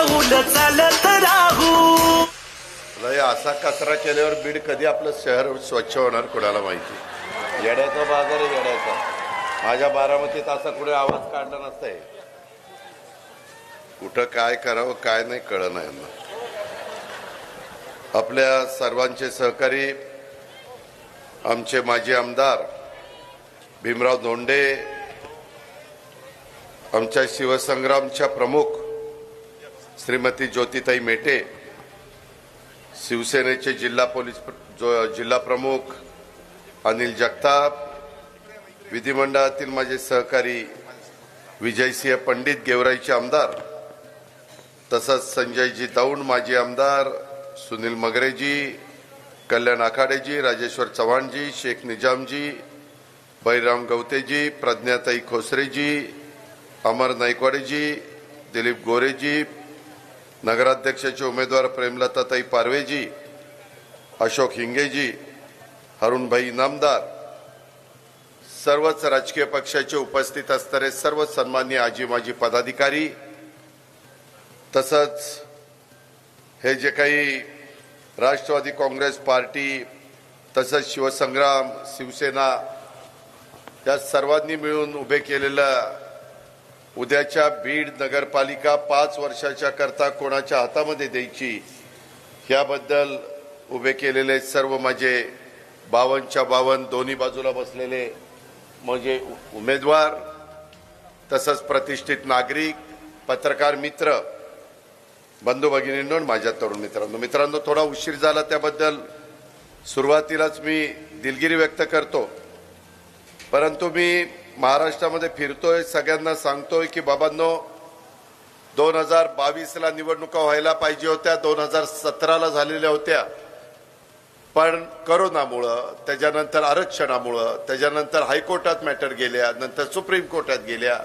पाऊल चालत राहू. लय असा कचरा केल्यावर बीड कधी आपलं शहर स्वच्छ होणार कोणाला माहिती. येड्याचा बाजार आहे येड्याचा. माझ्या बारामतीत असा कुठे आवाज काढला नसताय. कुठं काय करावं काय नाही कळलं नाही यांना. आपल्या सर्वांचे सहकारी आमचे माजी आमदार भीमराव धोंडे, आमच्या शिवसंग्रामच्या प्रमुख श्रीमती ज्योतिताई मेटे, शिवसेनेचे जिल्हा प्रमुख अनिल जगताप, विधिमंडळातील माझे सहकारी विजयसिंह पंडित गेवराईचे आमदार, तसंच संजयजी दौंड माजी आमदार, सुनील मगरेजी, कल्याण आखाडेजी, राजेश्वर चव्हाणजी, शेख निजामजी, बैराम गवतेजी, प्रज्ञाताई खोसरेजी, अमर नाईकवाडेजी, दिलीप गोरेजी, नगराध्यक्षाचे उमेदवार प्रेमलताताई पारवेजी, अशोक हिंगेजी, हरुणभाई इनामदार, सर्वच राजकीय पक्षाचे उपस्थित असणारे सर्व सन्माननीय आजी माजी पदाधिकारी, तसंच हे जे काही राष्ट्रवादी काँग्रेस पार्टी तसंच शिवसंग्राम शिवसेना या सर्वांनी मिळून उभे केलेलं उद्याच्या बीड नगरपालिका 5 वर्षाच्या करता कोणाच्या हातामध्ये द्यायची याबद्दल उभे केलेले सर्व माझे 52च्या 52 दोन्ही बाजूला बसलेले माझे उमेदवार, तसंच प्रतिष्ठित नागरिक, पत्रकार मित्र, बंधू भगिनींनो, माझ्या तरुण मित्रांनो, थोडा उशीर झाला त्याबद्दल सुरुवातीलाच मी दिलगिरी व्यक्त करतो. परंतु मी महाराष्ट्रामध्ये फिरतोय, सगळ्यांना सांगतोय की बाबांनो, 2022ला निवडणुका व्हायला पाहिजे होत्या, 2017ला झालेल्या होत्या, पण कोरोनामुळं, त्याच्यानंतर आरक्षणामुळं, त्याच्यानंतर हायकोर्टात मॅटर गेल्या, नंतर सुप्रीम कोर्टात गेल्या,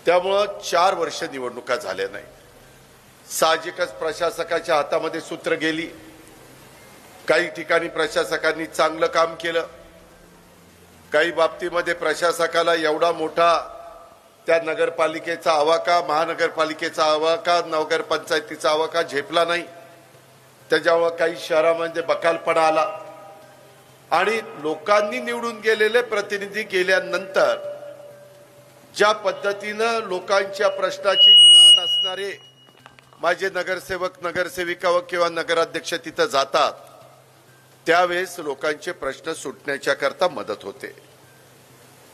त्यामुळं 4 वर्ष निवडणुका झाल्या नाही. साहजिकच प्रशासकाच्या हातामध्ये सूत्र गेली. काही ठिकाणी प्रशासकांनी चांगलं काम केलं, काही बाबतीमध्ये प्रशासकाला एवढा मोठा त्या नगरपालिकेचा आवाका, महानगरपालिकेचा आवाका, नगरपंचायतीचा आवाका झेपला नाही. त्याच्यामुळे काही शहरामध्ये बकालपणा आला आणि लोकांनी निवडून गेलेले प्रतिनिधी गेल्यानंतर ज्या पद्धतीनं लोकांच्या प्रश्नाची जाण असणारे माझे नगरसेवक, नगरसेविका किंवा नगराध्यक्ष तिथं जातात, त्यावेळेस लोकांचे प्रश्न सुटण्याच्या करता मदत होते.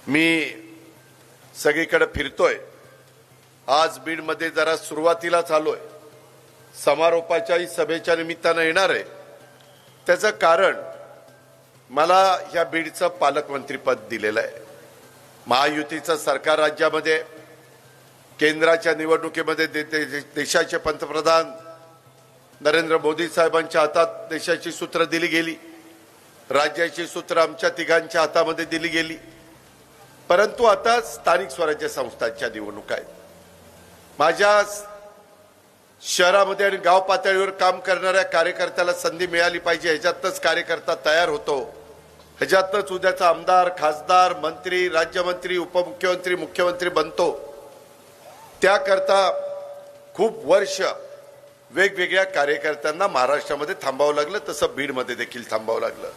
मी सगळीकडे फिरतोय. आज बीडमध्ये जरा सुरुवातीलाच आलोय, समारोपाच्याही सभेच्या निमित्तानं येणार आहे. त्याचं कारण मला या बीडचं पालकमंत्रीपद दिलेलं आहे. महायुतीचं सरकार राज्यामध्ये, केंद्राच्या निवडणुकीमध्ये देशाचे पंतप्रधान नरेंद्र मोदी साहेबांच्या हातात देशाची सूत्र दिली गेली, राज्याची सूत्र आमच्या तिघांच्या हातामध्ये दिली गेली. परंतु आता स्थानिक स्वराज्य संस्थांच्या निवडणुका आहेत. माझ्या शहरामध्ये आणि गाव पातळीवर काम करणाऱ्या कार्यकर्त्याला संधी मिळाली पाहिजे, ह्याच्यातच कार्यकर्ता तयार होतो, ह्याच्यातच उद्याचा आमदार, खासदार, मंत्री, राज्यमंत्री, उपमुख्यमंत्री, मुख्यमंत्री बनतो. त्याकरता खूप वर्ष वेगवेगळ्या कार्यकर्त्यांना महाराष्ट्रामध्ये थांबावं लागलं, तसं बीडमध्ये देखील थांबावं लागलं.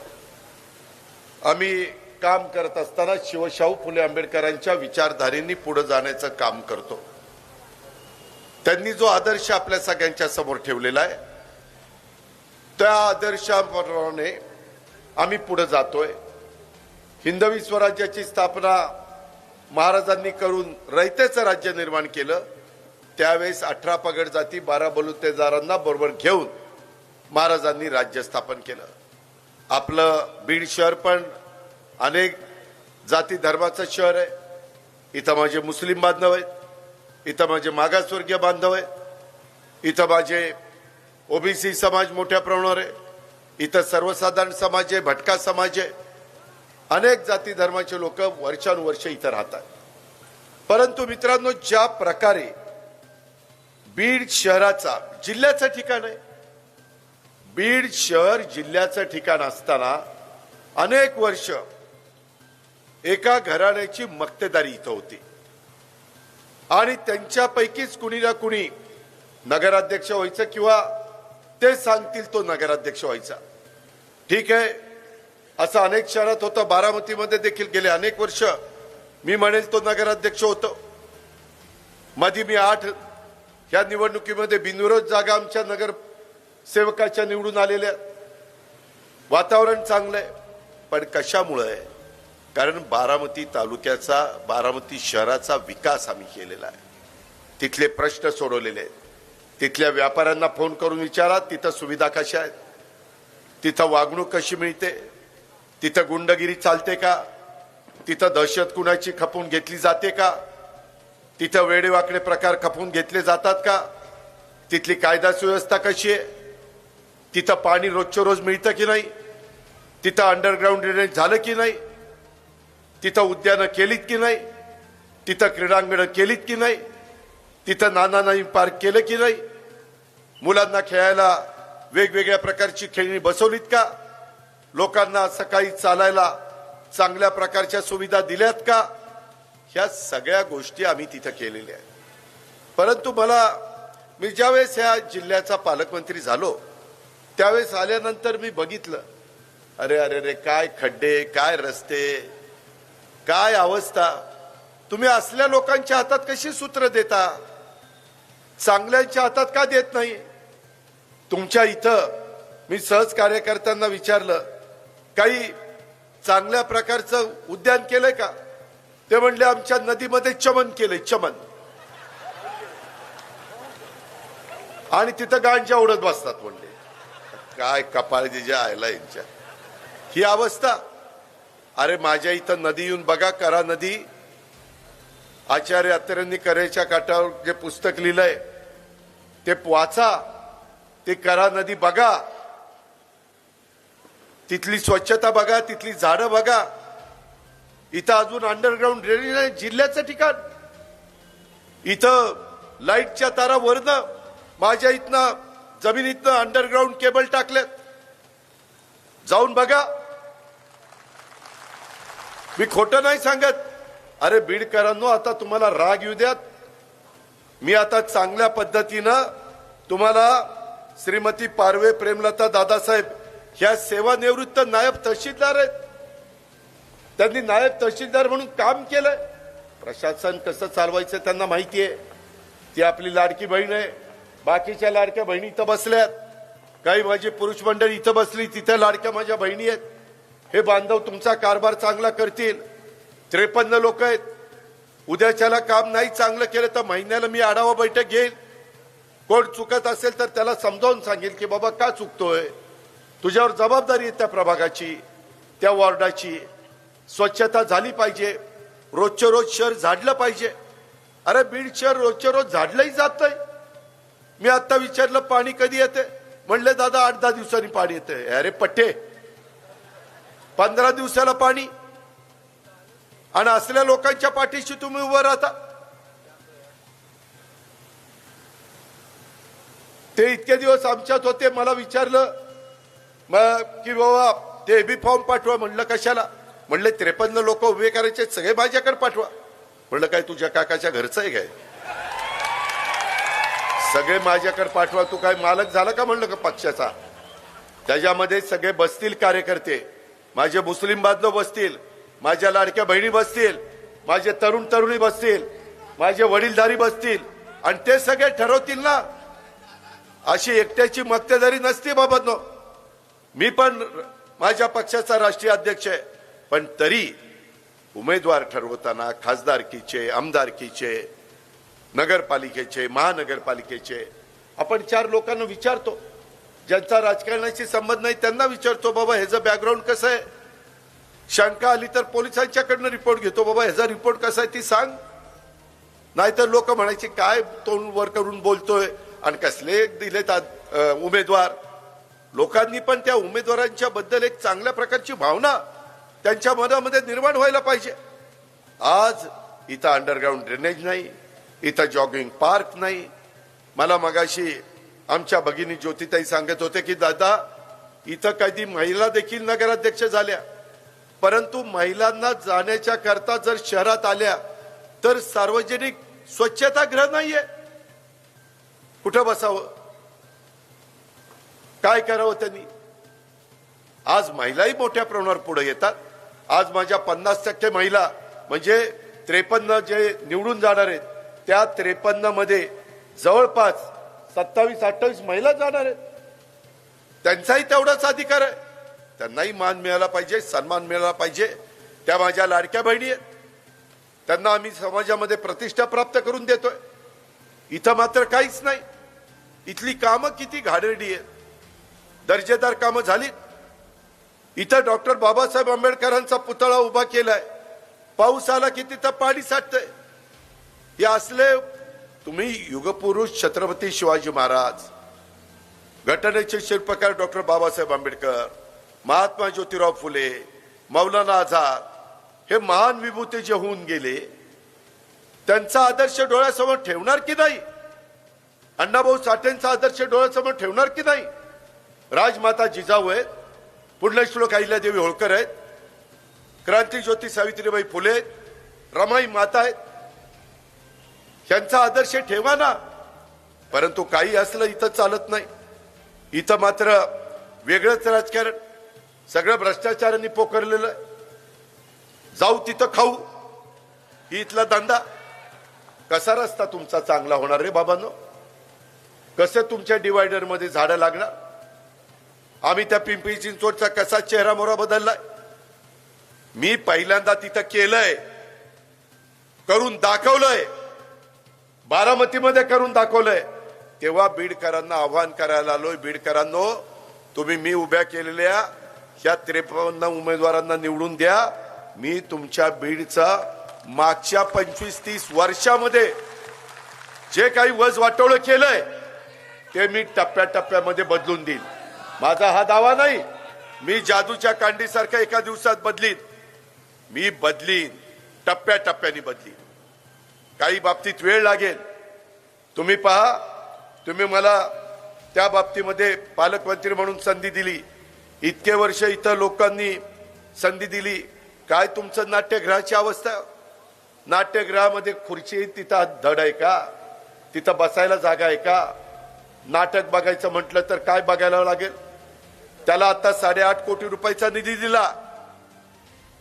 आम्ही काम करत असताना शिवशाहू फुले आंबेडकरांच्या विचारधारेंनी पुढे जाण्याचं काम करतो. त्यांनी जो आदर्श आपल्या सगळ्यांच्या समोर ठेवलेला आहे, त्या आदर्शाप्रमाणे आम्ही पुढे जातोय. हिंदवी स्वराज्याची स्थापना महाराजांनी करून रयतेचं राज्य निर्माण केलं. त्यावेळेस 18 पगड जाती, 12 बलुतेदारांना बरोबर घेऊन महाराजांनी राज्य स्थापन केलं. आपलं बीड शहर पण अनेक जाती धर्माचं शहर आहे. इथं माझे मुस्लिम बांधव आहेत, इथं माझे मागासवर्गीय बांधव आहेत, इथं माझे ओबीसी समाज मोठ्या प्रमाणावर आहे, इथं सर्वसाधारण समाज आहे, भटका समाज आहे. अनेक जाती धर्माचे लोक वर्षानुवर्ष इथं राहतात. परंतु मित्रांनो, ज्या प्रकारे बीड शहराचा जिल्ह्याचं ठिकाण आहे, बीड शहर जिल्ह्याचं ठिकाण असताना अनेक वर्ष एका घराण्याची मक्तेदारी इथं होती आणि त्यांच्यापैकीच कुणी ना कुणी नगराध्यक्ष व्हायचं किंवा ते सांगतील तो नगराध्यक्ष व्हायचा. ठीक आहे, असं अनेक शहरात होतं. बारामतीमध्ये देखील गेले अनेक वर्ष मी म्हणेल तो नगराध्यक्ष होतो. मध्ये मी 8 या निवडणुकीमध्ये बिनविरोध जागा आमच्या नगर सेवकाच्या निवडून आलेल्या. वातावरण चांगलं आहे, पण कशामुळे आहे? कारण बारामती तालुक्याचा, बारामती शहराचा विकास आम्ही केलेला आहे. तिथले प्रश्न सोडवलेले आहेत. तिथल्या व्यापाऱ्यांना फोन करून विचारा तिथं सुविधा कशा आहेत, तिथं वागणूक कशी मिळते, तिथं गुंडगिरी चालते का, तिथं दहशत कुणाची खपवून घेतली जाते का, तिथं वेडेवाकडे प्रकार खपवून घेतले जातात का, तिथली कायदा सुव्यवस्था कशी आहे, तिथं पाणी रोजच्या रोज मिळतं की नाही, तिथं अंडरग्राऊंड ड्रेनेज झालं की नाही, तिथं उद्यानं केलीत की नाही, तिथं क्रीडांगणं केलीत की नाही, तिथं नाना पार्क केलं की नाही, मुलांना खेळायला वेगवेगळ्या प्रकारची खेळणी बसवलीत का, लोकांना सकाळी चालायला चांगल्या प्रकारच्या सुविधा दिल्यात का, ह्या सगळ्या गोष्टी आम्ही तिथं केलेल्या आहेत. परंतु मी ज्यावेळेस या जिल्ह्याचा पालकमंत्री झालो त्यावेळेस आल्यानंतर मी बघितलं, अरे अरे रे, काय खड्डे, काय रस्ते, काय अवस्था. तुम्ही असल्या लोकांच्या हातात कशी सूत्र देता, चांगल्यांच्या हातात का देत नाही? तुमच्या इथं मी सहज कार्यकर्त्यांना विचारलं, काही चांगल्या प्रकारचं उद्यान केलंय का? ते म्हणले आमच्या नदीमध्ये चमन केलंय, चमन, आणि तिथं गांजा उडत बसतात म्हणले. काय कपाळ जे आयला यांच्या, ही अवस्था. अरे माझ्या इथं नदी येऊन बघा, करा नदी. आचार्य अत्रेंनी करेच्या काठावर जे पुस्तक लिहिलंय ते वाचा, ते करा नदी बघा, तिथली स्वच्छता बघा, तिथली झाडं बघा. इथं अजून अंडरग्राऊंड ड्रेनेज आहे जिल्ह्याचं ठिकाण. इथं लाईटच्या तारा वरनं माझ्या इथनं जमिनीतनं अंडरग्राऊंड केबल टाकल्यात, जाऊन बघा. मी खोटं नाही सांगत. अरे बीडकरांनो, आता तुम्हाला राग येऊ द्यात. मी आता चांगल्या पद्धतीनं तुम्हाला श्रीमती पारवे प्रेमलता दादासाहेब ह्या सेवानिवृत्त नायब तहसीलदार आहेत. त्यांनी नायब तहसीलदार म्हणून काम केलंय. प्रशासन कसं चालवायचं त्यांना माहिती आहे. ती आपली लाडकी बहीण आहे. बाकीच्या लाडक्या बहिणी इथं बसल्यात, काही माझी पुरुष मंडळी इथं बसली, तिथे लाडक्या माझ्या बहिणी आहेत. हे बांधव तुमचा कारभार चांगला करतील. 53 लोक आहेत. उद्याच्याला काम नाही चांगलं केलं तर महिन्याला मी आढावा बैठक घेईल. कोण चुकत असेल तर त्याला समजावून सांगेल की बाबा का चुकतोय, तुझ्यावर जबाबदारी आहे त्या प्रभागाची, त्या वॉर्डाची. स्वच्छता झाली पाहिजे, रोजच्या रोज शहर झाडलं पाहिजे. अरे बीड शहर रोजच्या रोज झाडलंही जात नाही. मी आता विचारलं पाणी कधी येते, म्हणले दादा 8-10 दिवसांनी पाणी येते. अरे पट्टे, 15 दिवसाला पाणी, आणि असल्या लोकांच्या पाठीशी तुम्ही उभं राहता. ते इतके दिवस आमच्यात होते. मला विचारलं की बाबा ते एबी फॉर्म पाठवा. म्हणलं कशाला? म्हणले 53 लोक उभे करायचे, सगळे माझ्याकडे पाठवा. म्हणलं काय तुझ्या काकाच्या घरचं आहे काय? सगळे माझ्याकडे पाठवा. तू काय मालक झाला का म्हणलं का पक्षाचा? त्याच्यामध्ये सगळे बसतील कार्यकर्ते, माझे मुस्लिम बांधव बसतील, माझ्या लाडक्या बहिणी बसतील, माझे तरुण तरुणी बसतील, माझे वडीलधारी बसतील, आणि ते सगळे ठरवतील ना. अशी एकट्याची मक्तेदारी नसते बाबांनो. मी पण माझ्या पक्षाचा राष्ट्रीय अध्यक्ष आहे, पण तरी उमेदवार ठरवताना खासदारकीचे, आमदारकीचे, नगरपालिकेचे, महानगरपालिकेचे आपण 4 लोकांना विचारतो. ज्यांचा राजकारणाशी संबंध नाही त्यांना विचारतो, बाबा ह्याचं बॅकग्राऊंड कसं आहे. शंका आली तर पोलिसांच्याकडनं रिपोर्ट घेतो, बाबा ह्याचा रिपोर्ट कसा आहे ती सांग. नाहीतर लोक म्हणायचे काय तोंड वर करून बोलतोय आणि कसले दिलेत उमेदवार. लोकांनी पण त्या उमेदवारांच्या बद्दल एक चांगल्या प्रकारची भावना त्यांच्या मनामध्ये निर्माण व्हायला पाहिजे. आज इथं अंडरग्राऊंड ड्रेनेज नाही, इथं जॉगिंग पार्क नाही. मला मगाशी आमच्या भगिनी ज्योतिताई सांगत होते की दादा इथं कधी महिला देखील नगराध्यक्ष झाल्या, परंतु महिलांना जाण्याच्या करता जर शहरात आल्या तर सार्वजनिक स्वच्छतागृह नाहीये. कुठं बसावं, काय करावं त्यांनी? आज महिलाही मोठ्या प्रमाणावर पुढे येतात. आज माझ्या 50% महिला म्हणजे 53 जे निवडून जाणार आहेत त्या 53 मध्ये जवळपास 27-28 महिला जाणार आहेत. त्यांचाही तेवढाच अधिकार आहे, त्यांनाही मान मिळाला पाहिजे, सन्मान मिळाला पाहिजे. त्या माझ्या लाडक्या बहिणी आहेत, त्यांना आम्ही समाजामध्ये प्रतिष्ठा प्राप्त करून देतोय. इथं मात्र काहीच नाही. इथली कामं किती घाणेरडी आहेत, दर्जेदार कामं झाली. इथं डॉक्टर बाबासाहेब आंबेडकरांचा पुतळा उभा केलाय, पाऊस आला की तिथं पाणी साठतंय. हे असले तुम्ही युगपुरुष छत्रपती शिवाजी महाराज, घटनेचे शिल्पकार डॉक्टर बाबासाहेब आंबेडकर, महात्मा ज्योतिराव फुले, मौलाना आझाद, हे महान विभूते जे होऊन गेले, त्यांचा आदर्श डोळ्यासमोर ठेवणार की नाही? अण्णाभाऊ साठेंचा आदर्श डोळ्यासमोर ठेवणार की नाही? राजमाता जिजाऊ आहेत, पुण्यश्लोक अहिल्यादेवी होळकर आहेत, क्रांतीज्योती सावित्रीबाई फुले आहेत, रमाई माता आहेत. यांचा आदर्श ठेवा ना. परंतु काही असलं इथं चालत नाही. इथं मात्र वेगळंच राजकारण, सगळं भ्रष्टाचारांनी पोखरलेलं आहे. जाऊ तिथं खाऊ, ही इथला धंदा. कसा रस्ता तुमचा चांगला होणार रे बाबांनो? कसं तुमच्या डिवायडर मध्ये झाडं लागणार? आम्ही त्या पिंपरी चिंचवडचा कसा चेहरा मोहरा बदललाय. मी पहिल्यांदा तिथं केलंय, करून दाखवलंय, बारामतीमध्ये करून दाखवलंय. तेव्हा बीडकरांना आव्हान करायला आलोय, बीडकरांनो तुम्ही मी उभ्या केलेल्या ह्या 53 उमेदवारांना निवडून द्या. मी तुमच्या बीडचा मागच्या 25-30 वर्षामध्ये जे काही वज वाटोळं केलंय ते मी टप्प्याटप्प्यामध्ये बदलून देईन. माझा हा दावा नाही, मी जादूच्या कांडीसारखा एका दिवसात बदलीन. मी बदलीन, टप्प्याटप्प्याने बदलीन. काही बाबतीत वेळ लागेल. तुम्ही पहा, तुम्ही मला त्या बाबतीमध्ये पालकमंत्री म्हणून संधी दिली, इतके वर्ष इथं लोकांनी संधी दिली. काय तुमचं नाट्यगृहाची अवस्था? नाट्यगृहामध्ये खुर्ची तिथं धड आहे का? तिथं बसायला जागा आहे का? नाटक बघायचं म्हटलं तर काय बघायला लागेल? त्याला आता 8.5 कोटी रुपयाचा निधी दिला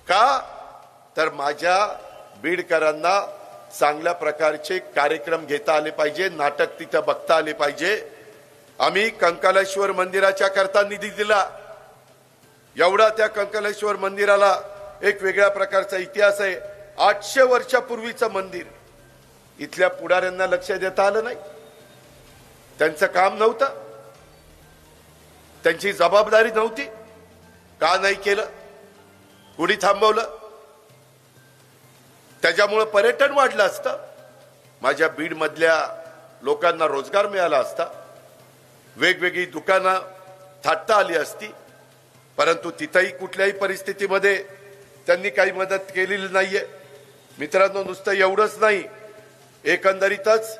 का? तर माझ्या बीडकरांना चांगल्या प्रकारचे कार्यक्रम घेता आले पाहिजे, नाटक तिथं बघता आले पाहिजे. आम्ही कंकालेश्वर मंदिराच्या करता निधी दिला. एवढा त्या कंकालेश्वर मंदिराला एक वेगळ्या प्रकारचा इतिहास आहे. 800 वर्षापूर्वीचं मंदिर. इथल्या पुढाऱ्यांना लक्ष देता आलं नाही. त्यांचं काम नव्हतं, त्यांची जबाबदारी नव्हती. का नाही केलं? कुणी थांबवलं? त्याच्यामुळे पर्यटन वाढलं असतं, माझ्या बीड मधल्या लोकांना रोजगार मिळाला असता, वेगवेगळी दुकानं थाटता आली असती. परंतु तिथंही कुठल्याही परिस्थितीमध्ये त्यांनी काही मदत केलेली नाहीये. मित्रांनो, नुसतं एवढंच नाही, एकंदरीतच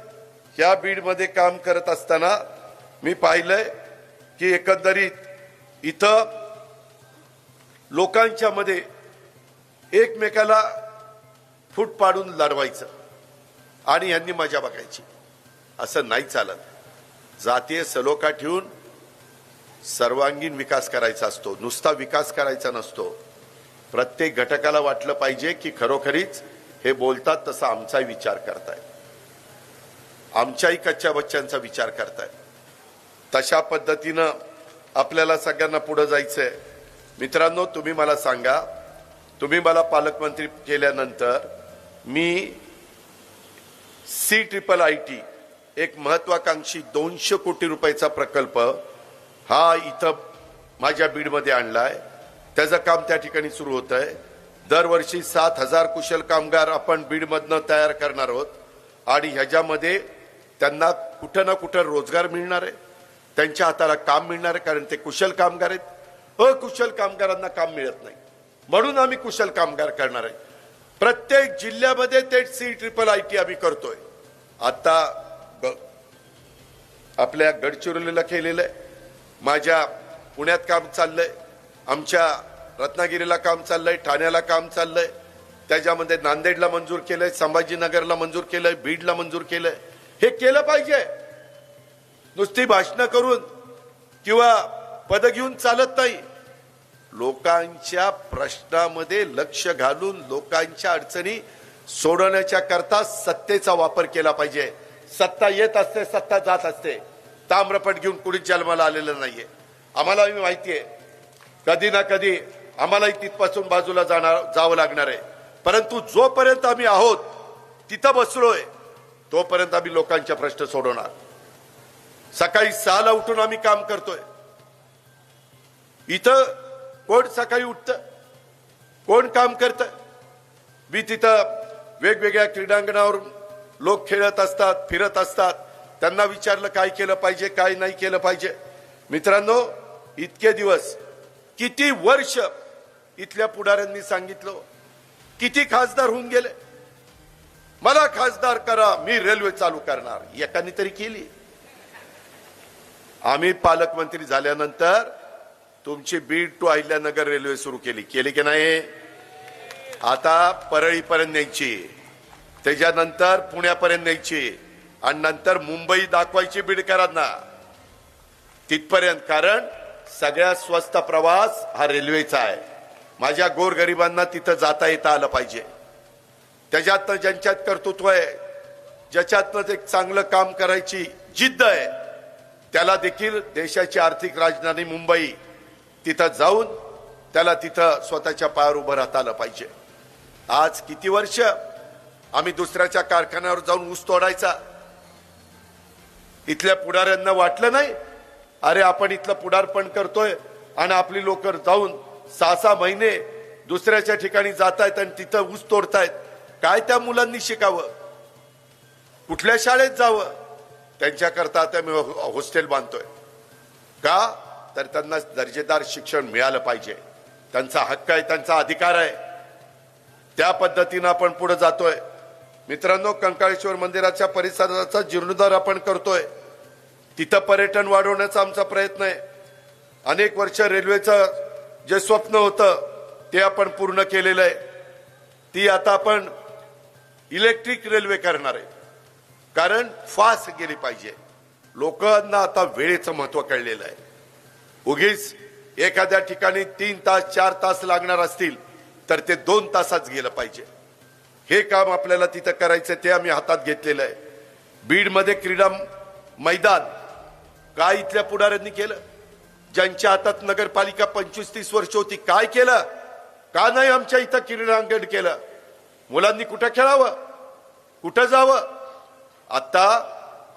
या बीडमध्ये काम करत असताना मी पाहिलंय की एकंदरीत इथं लोकांच्या मध्ये एकमेकाला फूट पाडून लढवायचं आणि यांनी मजा बघायची. असं नाही चालत. जातीय सलोखा ठेवून सर्वांगीण विकास करायचा असतो, नुसता विकास करायचा नसतो. प्रत्येक घटकाला वाटलं पाहिजे की खरोखरीच हे बोलतात तसा आमचाही विचार करताय, आमच्याही कच्च्या बच्च्यांचा विचार करताय. तशा पद्धतीनं आपल्याला सगळ्यांना पुढे जायचंय. मित्रांनो, तुम्ही मला सांगा, तुम्ही मला पालकमंत्री केल्यानंतर मी CIIIT एक महत्वाकांक्षी 200 कोटी रुपयाचा प्रकल्प हा इथं माझ्या बीडमध्ये आणलाय. त्याचं काम त्या ठिकाणी सुरू होत आहे. दरवर्षी 7,000 कुशल कामगार आपण बीडमधनं तयार करणार आहोत आणि ह्याच्यामध्ये त्यांना कुठं ना कुठं रोजगार मिळणार आहे, त्यांच्या हाताला काम मिळणार आहे, कारण ते कुशल कामगार आहेत. अकुशल कामगारांना काम मिळत नाही, म्हणून आम्ही कुशल कामगार करणार आहे. प्रत्येक जिल्ह्यामध्ये ते CIIIT आम्ही करतोय. आता आपल्या गडचिरोलीला केलेलं आहे, माझ्या पुण्यात काम चाललंय, आमच्या रत्नागिरीला काम चाललंय, ठाण्याला काम चाललंय, त्याच्यामध्ये नांदेडला मंजूर केलंय, संभाजीनगरला मंजूर केलंय, बीडला मंजूर केलंय. हे केलं पाहिजे. नुसती भाषणं करून किंवा पद घेऊन चालत नाही. लोकांच्या प्रश्नामध्ये लक्ष घालून लोकांच्या अडचणी सोडवण्याच्या करता सत्तेचा वापर केला पाहिजे. सत्ता येत असते, सत्ता जात असते. ताम्रपट घेऊन कुणीच जन्माला आलेलं नाहीये. आम्हाला माहितीये कधी ना कधी आम्हालाही तिथपासून बाजूला जावं लागणार आहे. परंतु जोपर्यंत आम्ही आहोत तिथं बसलोय तोपर्यंत आम्ही लोकांचे प्रश्न सोडवणार. सकाळी 6ला उठून आम्ही काम करतोय. इथं कोण सकाळी उठतं, कोण काम करतं? मी तिथं वेगवेगळ्या क्रीडांगणावर लोक खेळत असतात, फिरत असतात. त्यांना विचारलं काय केलं पाहिजे, काय नाही केलं पाहिजे. मित्रांनो, इतके दिवस, किती वर्ष इथल्या पुढाऱ्यांनी सांगितलं, किती खासदार होऊन गेले, मला खासदार करा, मी रेल्वे चालू करणार. एकाने तरी केली. आम्ही पालकमंत्री झाल्यानंतर तुमची बीड टू अहिल्यानगर रेल्वे सुरू केली की नाही? आता परळीपर्यंत न्यायची, त्याच्यानंतर पुण्यापर्यंत न्यायची आणि नंतर मुंबई दाखवायची बीडकरांना तिथपर्यंत. कारण सगळ्यात स्वस्त प्रवास हा रेल्वेचा आहे. माझ्या गोरगरिबांना तिथं जाता येता आलं पाहिजे. त्याच्यातनं ज्यांच्यात कर्तृत्व आहे, ज्याच्यातनं एक चांगलं काम करायची जिद्द आहे, त्याला देखील देशाची आर्थिक राजधानी मुंबई तिथं जाऊन त्याला तिथं स्वतःच्या पायावर उभं राहता आलं पाहिजे. आज किती वर्ष आम्ही दुसऱ्याच्या कारखान्यावर जाऊन ऊस तोडायचा. इथल्या पुढाऱ्यांना वाटलं नाही अरे आपण इथलं पुढारपण करतोय आणि आपली लोक जाऊन 6-6 महिने दुसऱ्याच्या ठिकाणी जात आहेत आणि तिथं ऊस तोडतायत. काय त्या मुलांनी शिकावं, कुठल्या शाळेत जावं? त्यांच्याकरता आता मी हॉस्टेल बांधतोय. का तर त्यांना दर्जेदार शिक्षण मिळालं पाहिजे. त्यांचा हक्क आहे, त्यांचा अधिकार आहे. त्या पद्धतीनं आपण पुढे जातोय. मित्रांनो, कंकाळेश्वर मंदिराच्या परिसराचा जीर्णोद्धार आपण करतोय. तिथं पर्यटन वाढवण्याचा आमचा प्रयत्न आहे. अनेक वर्ष रेल्वेचं जे स्वप्न होतं ते आपण पूर्ण केलेलं आहे. ती आता आपण इलेक्ट्रिक रेल्वे करणार आहे. कारण फास्ट गेली पाहिजे. लोकांना आता वेळेचं महत्व कळलेलं आहे. उगीच एखाद्या ठिकाणी 3 तास 4 तास लागणार असतील तर ते 2 तासात गेलं पाहिजे. हे काम आपल्याला तिथं करायचं, ते आम्ही हातात घेतलेलं आहे. बीडमध्ये क्रीडा मैदान काय इथल्या पुढाऱ्यांनी केलं? ज्यांच्या हातात नगरपालिका 25-30 वर्ष होती, काय केलं? का नाही आमच्या इथं क्रीडांगण केलं? मुलांनी कुठं खेळावं, कुठं जावं? आता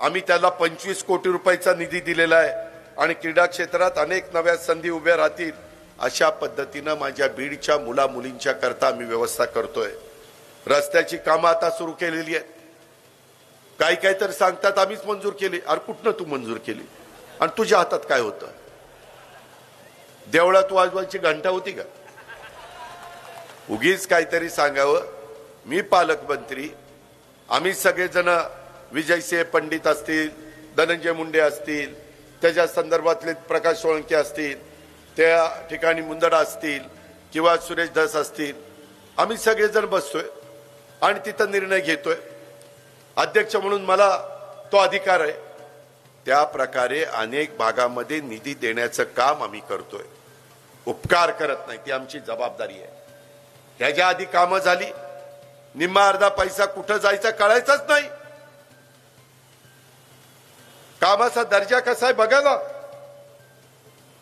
आम्ही त्याला 25 कोटी रुपयाचा निधी दिलेला आहे आणि क्रीडा क्षेत्रात अनेक नव्या संधी उभ्या राहतील. अशा पद्धतीनं माझ्या बीडच्या मुला मुलींच्या करता आम्ही व्यवस्था करतोय. रस्त्याची कामं आता सुरू केलेली आहेत. काही तर सांगतात आम्हीच मंजूर केली. अरे कुठनं तू मंजूर केली आणि तुझ्या हातात काय होतं? देवळात वाजवायची घंटा होती का? उगीच काहीतरी सांगावं. मी पालकमंत्री, आम्ही सगळेजण, विजयसिंह पंडित असतील, धनंजय मुंडे असतील, त्याच्या संदर्भातले प्रकाश सोळंके असतील, त्या ठिकाणी मुंदडा असतील किंवा सुरेश धस असतील, आम्ही सगळेजण बसतोय आणि तिथं निर्णय घेतोय. अध्यक्ष म्हणून मला तो अधिकार आहे. त्या प्रकारे अनेक भागामध्ये निधी देण्याचं काम आम्ही करतोय. उपकार करत नाही, ती आमची जबाबदारी आहे. ह्याच्या आधी कामं झाली, निम्मा अर्धा पैसा कुठं जायचा कळायचाच नाही. कामाचा दर्जा कसा आहे बघा ना.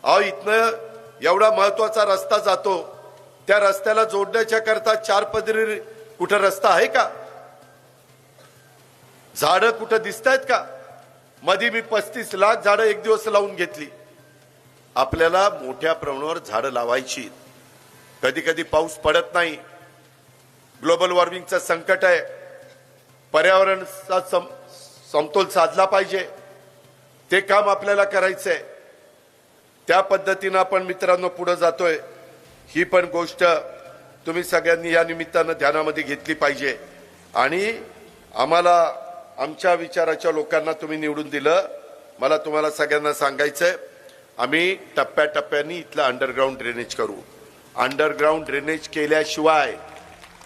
अहो, इथनं एवढा महत्वाचा रस्ता जातो, त्या रस्त्याला जोडण्याच्या करता 4 पदरी कुठं रस्ता आहे का? झाडं कुठं दिसतायत का? मध्ये मी 35 लाख झाडं एक दिवस लावून घेतली. आपल्याला मोठ्या प्रमाणावर झाडं लावायची. कधी कधी पाऊस पडत नाही, ग्लोबल वॉर्मिंगचं संकट आहे, पर्यावरणाचा समतोल साधला पाहिजे. ते काम आपल्याला करायचंय. त्या पद्धतीनं आपण मित्रांनो पुढे जातोय. ही पण गोष्ट तुम्ही सगळ्यांनी या निमित्तानं ध्यानामध्ये घेतली पाहिजे. आणि आम्हाला आमच्या विचाराच्या लोकांना तुम्ही निवडून दिलं. मला तुम्हाला सगळ्यांना सांगायचंय, आम्ही टप्प्याटप्प्याने इथलं अंडरग्राऊंड ड्रेनेज करू. अंडरग्राऊंड ड्रेनेज केल्याशिवाय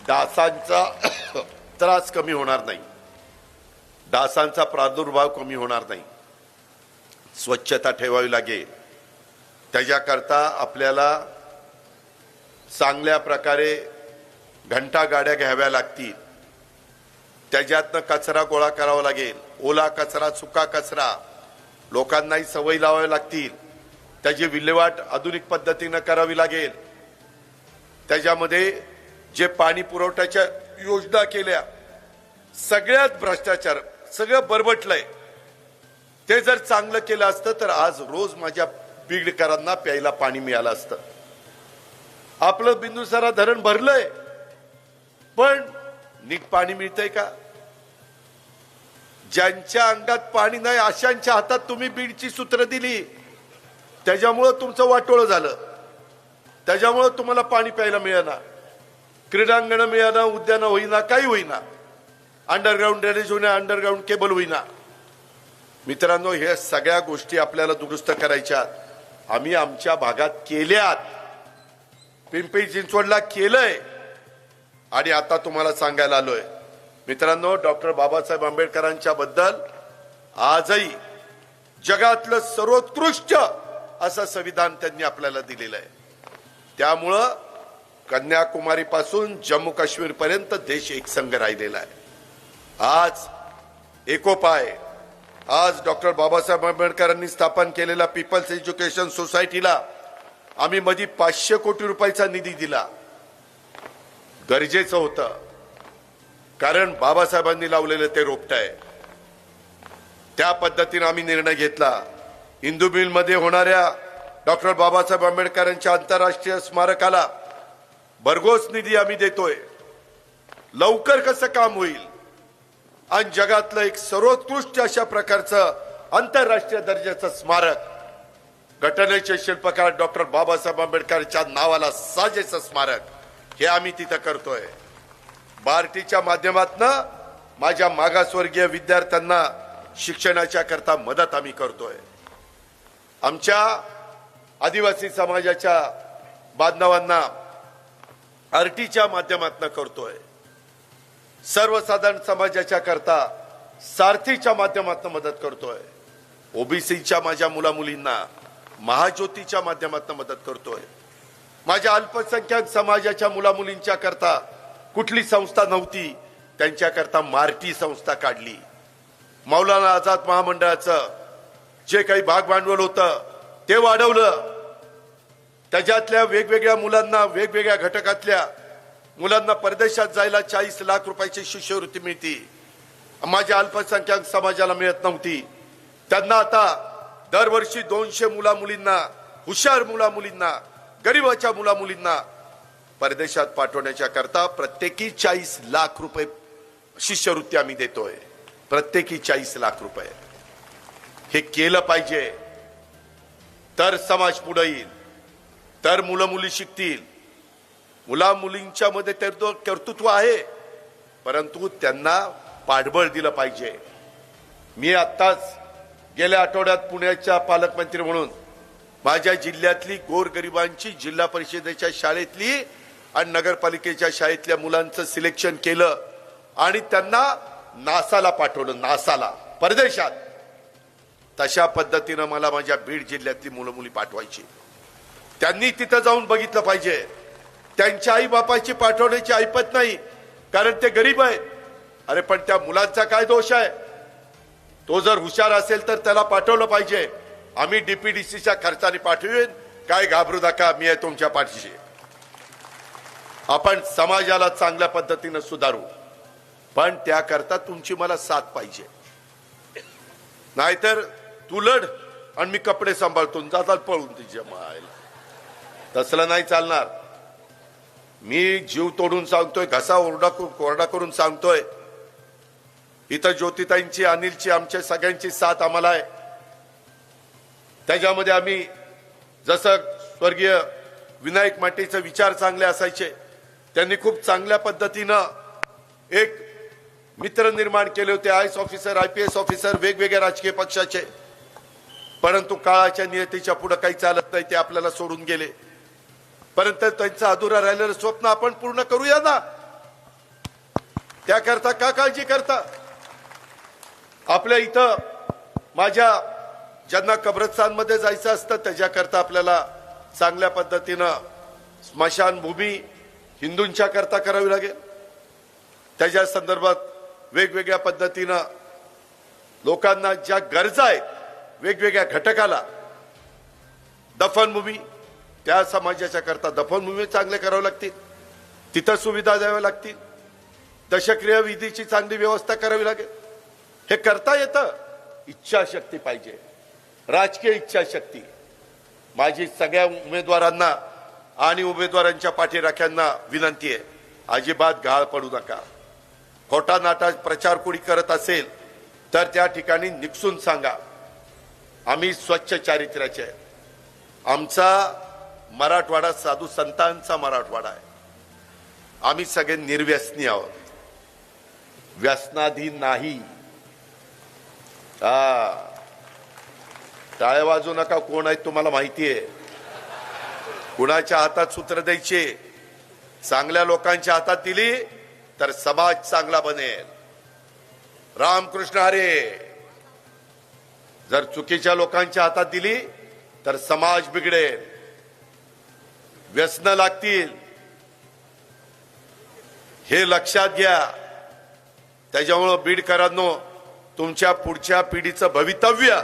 डासांचा त्रास कमी होणार नाही, डासांचा प्रादुर्भाव कमी होणार नाही. स्वच्छता ठेवावी लागेल. त्याच्याकरता आपल्याला चांगल्या प्रकारे घंटा गाड्या घ्याव्या लागतील. त्याच्यातनं कचरा गोळा करावा लागेल. ओला कचरा, सुका कचरा लोकांनाही सवय लावावी लागतील. त्याची विल्हेवाट आधुनिक पद्धतीनं करावी लागेल. त्याच्यामध्ये जे पाणी पुरवठ्याच्या योजना केल्या, सगळ्यात भ्रष्टाचार, सगळं बरबटलंय. ते जर चांगलं केलं असतं तर आज रोज माझ्या बीडकरांना प्यायला पाणी मिळालं असतं. आपलं बिंदुसारा धरण भरलंय, पण नीट पाणी मिळतंय का? ज्यांच्या अंगात पाणी नाही अशांच्या हातात तुम्ही बीडची सूत्र दिली. त्याच्यामुळं तुमचं वाटोळं झालं. त्याच्यामुळं तुम्हाला पाणी प्यायला मिळेना, क्रीडांगण मिळेना, उद्यानं होईना, काही होईना, अंडरग्राऊंड ड्रेनेज होईना, अंडरग्राऊंड केबल होईना. मित्रांनो, हे सगळ्या गोष्टी आपल्याला दुरुस्त करायच्या. आम्ही आमच्या भागात केल्यात, पिंपरी चिंचवडला केलंय आणि आता तुम्हाला सांगायला आलोय. मित्रांनो, डॉक्टर बाबासाहेब आंबेडकरांच्या बद्दल आजही जगातलं सर्वोत्कृष्ट असं संविधान त्यांनी आपल्याला दिलेलं आहे. त्यामुळं कन्याकुमारी पासून जम्मू काश्मीर पर्यंत देश एकसंघ राहिलेला आहे. आज एकोपा आहे. आज डॉक्टर बाबासाहेब आंबेडकरांनी स्थापन केलेल्या पीपल्स एज्युकेशन सोसायटीला आम्ही मध्ये 500 कोटी रुपयाचा निधी दिला. गरजेचं होतं, कारण बाबासाहेबांनी लावलेलं ते रोपट आहे. त्या पद्धतीने आम्ही निर्णय घेतला. इंदू मिल मध्ये होणाऱ्या डॉक्टर बाबासाहेब आंबेडकरांच्या आंतरराष्ट्रीय स्मारकाला भरघोस निधी आम्ही देतोय. लवकर कसं काम होईल आणि जगातलं एक सर्वोत्कृष्ट अशा प्रकारचं आंतरराष्ट्रीय दर्जाचं स्मारक, घटनेचे शिल्पकार डॉक्टर बाबासाहेब आंबेडकरच्या नावाला साजेचं स्मारक, हे आम्ही तिथं करतोय. बार्टीच्या माध्यमातून माझ्या मागासवर्गीय विद्यार्थ्यांना शिक्षणाच्या करता मदत आम्ही करतोय. आमच्या आदिवासी समाजाच्या बांधवांना आरटीच्या माध्यमातून करतोय. सर्वसाधारण समाजाच्या करता सारथीच्या माध्यमातून मदत करतोय. ओबीसीच्या माझ्या मुलामुलींना महाज्योतीच्या माध्यमातून मदत करतोय. माझ्या अल्पसंख्याक समाजाच्या मुलामुलींच्या करता कुठली संस्था नव्हती, त्यांच्या करता मार्टी संस्था काढली. मौलाना आझाद महामंडळाचं जे काही भाग भांडवल होतं ते वाढवलं. त्याच्यातल्या वेगवेगळ्या मुलांना, वेगवेगळ्या घटकातल्या मुलांना परदेशात जायला 40 लाख रुपयाची शिष्यवृत्ती मिळते. माझ्या अल्पसंख्याक समाजाला मिळत नव्हती. त्यांना आता दरवर्षी 200 मुला-मुलींना, हुशार मुला-मुलींना, गरिबाच्या मुला-मुलींना परदेशात पाठवण्याच्या करता प्रत्येकी 40 लाख रुपये शिष्यवृत्ती आम्ही देतोय. प्रत्येकी 40 लाख रुपये. हे केलं पाहिजे, तर समाज पुढे येईल, तर मुलं मुली शिकतील. मुला मुलींच्या मध्ये कर्तृत्व आहे, परंतु त्यांना पाठबळ दिलं पाहिजे. मी आत्ताच गेल्या आठवड्यात पुण्याच्या पालकमंत्री म्हणून माझ्या जिल्ह्यातली गोरगरिबांची जिल्हा परिषदेच्या शाळेतली आणि नगरपालिकेच्या शाळेतल्या मुलांचं सिलेक्शन केलं आणि त्यांना नासाला पाठवलं, नासाला, परदेशात. तशा पद्धतीनं मला माझ्या बीड जिल्ह्यातली मुलं मुली पाठवायची. त्यांनी तिथं जाऊन बघितलं पाहिजे. त्यांच्या आई बापाची पाठवण्याची ऐपत नाही, कारण ते गरीब आहेत. अरे पण त्या मुलांचा काय दोष आहे? तो जर हुशार असेल तर त्याला पाठवलं पाहिजे. आम्ही डीपीडीसीच्या खर्चाने पाठवेन, काय घाबरू नका, मी आहे तुमच्या पाठीशी. आपण समाजाला चांगल्या पद्धतीने सुधारू, पण त्याकरता तुमची मला साथ पाहिजे. नाहीतर तू लढ आणि मी कपडे सांभाळतो, जातात पळून तिच्या मायला. तसलं नाही चालणार. मी जीव तोडून सांगतोय, घसा कोरडा करून सांगतोय. इथं ज्योतिताईंची, अनिलची, आमच्या सगळ्यांची साथ आम्हाला आहे. त्याच्यामध्ये आम्ही जसं स्वर्गीय विनायक माटेचे विचार चांगले असायचे, त्यांनी खूप चांगल्या पद्धतीनं एक मित्र निर्माण केले होते. आयएस ऑफिसर, IPS ऑफिसर, वेगवेगळ्या राजकीय पक्षाचे. परंतु काळाच्या नियतीच्या पुढे काही चालत नाही, ते आपल्याला सोडून गेले. परंतु त्यांचं अधुरा राहिलेलं स्वप्न आपण पूर्ण करूया ना. त्याकरता का काळजी करता? आपल्या इथं माझ्या ज्यांना कब्रस्तानमध्ये जायचं असतं त्याच्याकरता आपल्याला चांगल्या पद्धतीनं स्मशानभूमी हिंदूंच्या करता करावी लागेल. त्याच्या संदर्भात वेगवेगळ्या पद्धतीनं लोकांना ज्या गरजा आहेत वेगवेगळ्या घटकाला दफनभूमी त्या समाजाच्या करता दफनभूमी चांगले करावे लागतील, तिथं सुविधा द्याव्या लागतील, दशक्रिया विधीची चांगली व्यवस्था करावी लागेल. हे करता येतं, इच्छाशक्ती पाहिजे, राजकीय इच्छाशक्ती. माझी सगळ्या उमेदवारांना आणि उमेदवारांच्या पाठीराख्यांना विनंती आहे, अजिबात गाळ पडू नका. खोटा नाटा प्रचार कोणी करत असेल तर त्या ठिकाणी निपसून सांगा. आम्ही स्वच्छ चारित्र्याचे आहे. आमचा मराठवाडा साधू संतांचा मराठवाडा आहे. आम्ही सगळे निर्व्यसनी आहोत, व्यसनाधीन नाही. टाळ्या वाजू नका. कोण आहेत तुम्हाला माहिती आहे. कुणाच्या हातात सूत्र द्यायचे, चांगल्या लोकांच्या हातात दिली तर समाज चांगला बनेल. रामकृष्ण हरे. जर चुकीच्या लोकांच्या हातात दिली तर समाज बिघडेल, व्यसन लागतील. हे लक्षात घ्या. त्याच्यामुळं बीडकरांनो, तुमच्या पुढच्या पिढीचं भवितव्य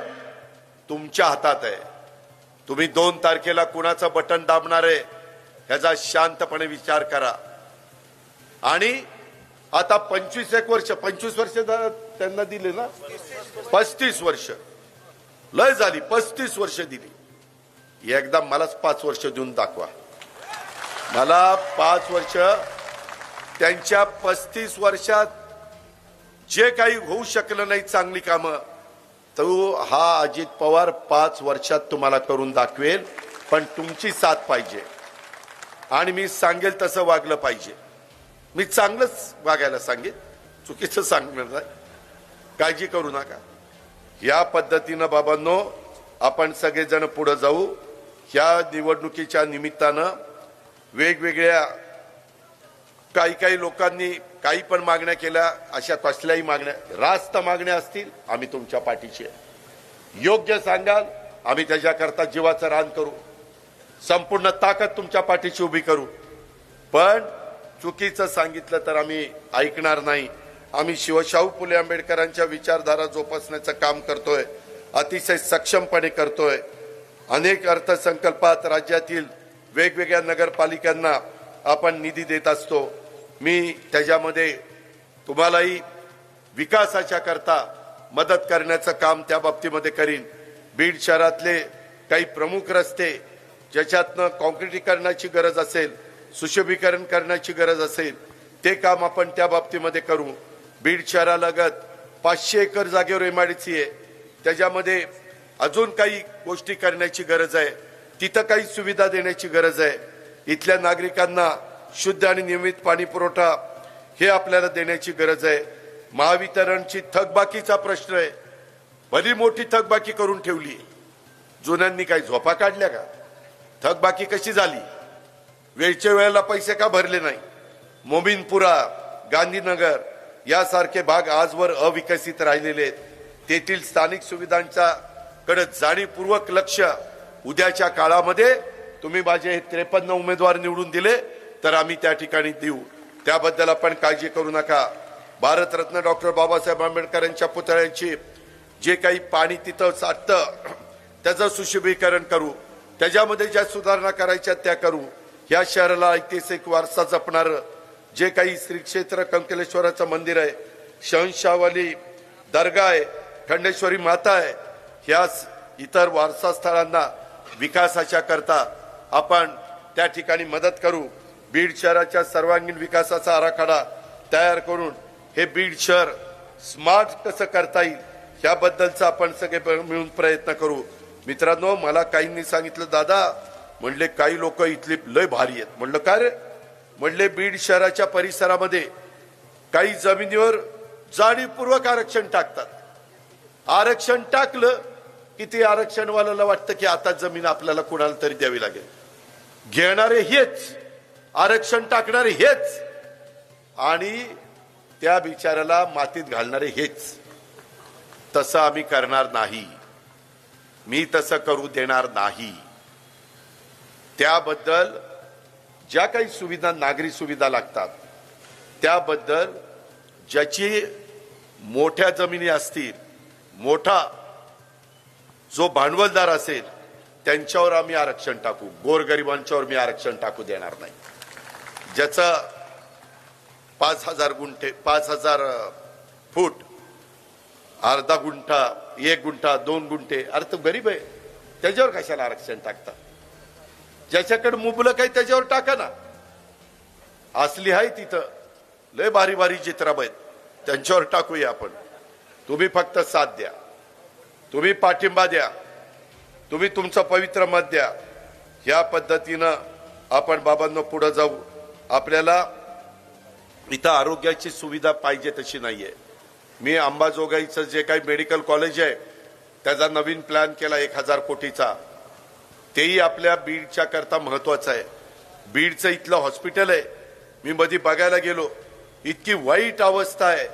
तुमच्या हातात आहे. तुम्ही 2 तारखेला कुणाचं बटन दाबणार आहे ह्याचा शांतपणे विचार करा. आणि आता 25 वर्ष त्यांना दिले ना, 35 वर्ष लय झाली. 35 वर्ष दिली. एकदा मलाच 5 वर्ष देऊन दाखवा. मला 5 वर्ष. त्यांच्या 35 वर्षात जे काही होऊ शकलं नाही चांगली कामं, तो हा अजित पवार 5 वर्षात तुम्हाला करून दाखवेल. पण तुमची साथ पाहिजे आणि मी सांगेल तसं वागलं पाहिजे. मी चांगलंच वागायला सांगेन, चुकीचं सांगणार नाही. काळजी करू नका. या पद्धतीनं बाबांनो आपण सगळेजण पुढे जाऊ. ह्या निवडणुकीच्या निमित्तानं वेगवेगळ्या काही लोकांनी काही पण मागण्या केल्या. अशा कसल्याही मागण्या, रास्त मागण्या असतील, आम्ही तुमच्या पाठीशी आहे. योग्य सांगाल, आम्ही त्याच्याकरता जीवाचं रान करू, संपूर्ण ताकद तुमच्या पाठीशी उभी करू. पण चुकीचं सांगितलं तर आम्ही ऐकणार नाही. आम्ही शाहू फुले आंबेडकरांच्या विचारधारा जोपासण्याचं काम करतोय, अतिशय सक्षमपणे करतोय. अनेक अर्थसंकल्पात राज्यातील वेगवेगळ्या नगरपालिकांना आपण निधी देत असतो. मी त्याच्यामध्ये तुम्हालाही विकासाच्या करता मदत करण्याचं काम त्या बाबतीमध्ये करीन. बीड शहरातले काही प्रमुख रस्ते ज्याच्यातनं कॉन्क्रिटीकरणाची गरज असेल, सुशोभीकरण करण्याची गरज असेल, ते काम आपण त्या बाबतीमध्ये करू. बीड शहरालगत 500 एकर जागेवर MIDC आहे. त्याच्यामध्ये अजून काही गोष्टी करण्याची गरज आहे. तिथं काही सुविधा देण्याची गरज आहे. इथल्या नागरिकांना शुद्ध आणि नियमित पाणी पुरवठा हे आपल्याला देण्याची गरज आहे. महावितरणची थकबाकीचा प्रश्न आहे. भली मोठी थकबाकी करून ठेवली. जुन्यांनी काही झोपा काढल्या का? थकबाकी कशी झाली? वेळच्या वेळेला पैसे का भरले नाही? मोमीनपुरा, गांधीनगर यासारखे भाग आजवर अविकसित राहिलेले आहेत. तेथील स्थानिक सुविधांच्या कडे जाणीवपूर्वक लक्ष उद्याच्या काळामध्ये तुम्ही माझे 53 उमेदवार निवडून दिले तर आम्ही त्या ठिकाणी देऊ. त्याबद्दल आपण काळजी करू नका. भारतरत्न डॉक्टर बाबासाहेब आंबेडकरांच्या पुतळ्यांची जे काही पाणी तिथं साठतं त्याचं सुशोभीकरण करू. त्याच्यामध्ये ज्या सुधारणा करायच्या त्या करू. या शहराला ऐतिहासिक वारसा जपणारं जे काही श्री क्षेत्र कंकलेश्वराचं मंदिर आहे, शहनशाहवाली दर्गा आहे, खंडेश्वरी माता आहे, ह्या इतर वारसा स्थळांना विकासाच्या करता आपण त्या ठिकाणी मदत करू. बीड शहराच्या सर्वांगीण विकासाचा आराखडा तयार करून हे बीड शहर स्मार्ट कसं करता येईल याबद्दलचा आपण सगळे मिळून प्रयत्न करू. मित्रांनो, मला काहींनी सांगितलं, दादा म्हणले काही लोक इथले लय भारी आहेत. म्हणलं काय रे? म्हणले बीड शहराच्या परिसरामध्ये काही जमिनीवर जाणीवपूर्वक आरक्षण टाकतात. आरक्षण टाकलं की ते आरक्षणवाल्याला वाटतं की आता जमीन आपल्याला कुणाला तरी द्यावी लागेल. घेणारे हेच, आरक्षण टाकणारे हेच आणि त्या बिचाराला मातीत घालणारे हेच. तसं आम्ही करणार नाही. मी तसं करू देणार नाही. त्याबद्दल ज्या काही सुविधा नागरी सुविधा लागतात त्याबद्दल ज्याची मोठ्या जमिनी असतील, मोठा जो भांडवलदार असेल त्यांच्यावर आम्ही आरक्षण टाकू, गोरगरिबांच्यावर मी आरक्षण टाकू देणार नाही. ज्याचं 5,000 गुंठे, 5,000 फूट, अर्धा गुंठा, 1 गुंठा, 2 गुंठे, अरे तो गरीब आहे त्याच्यावर कशाला आरक्षण टाकता? ज्याच्याकडे मुबलक आहे त्याच्यावर टाका ना. असली आहे तिथं लय भारी भारी चित्रब आहेत, त्यांच्यावर टाकूया आपण. तुम्ही फक्त साथ द्या, तुम्ही पाठिंबा द्या, तुम्ही तुमचं पवित्र मत द्या. या पद्धतीनं आपण बाबांनो पुढे जाऊ. आपल्याला इथं आरोग्याची सुविधा पाहिजे तशी नाहीये. मी अंबाजोगाईचं जे काही मेडिकल कॉलेज आहे त्याचा नवीन प्लॅन केला 1,000 कोटीचा. तेही आपल्या बीडच्या करता महत्वाचं आहे. बीडचं इथलं हॉस्पिटल आहे, मी मध्ये बघायला गेलो, इतकी वाईट अवस्था आहे.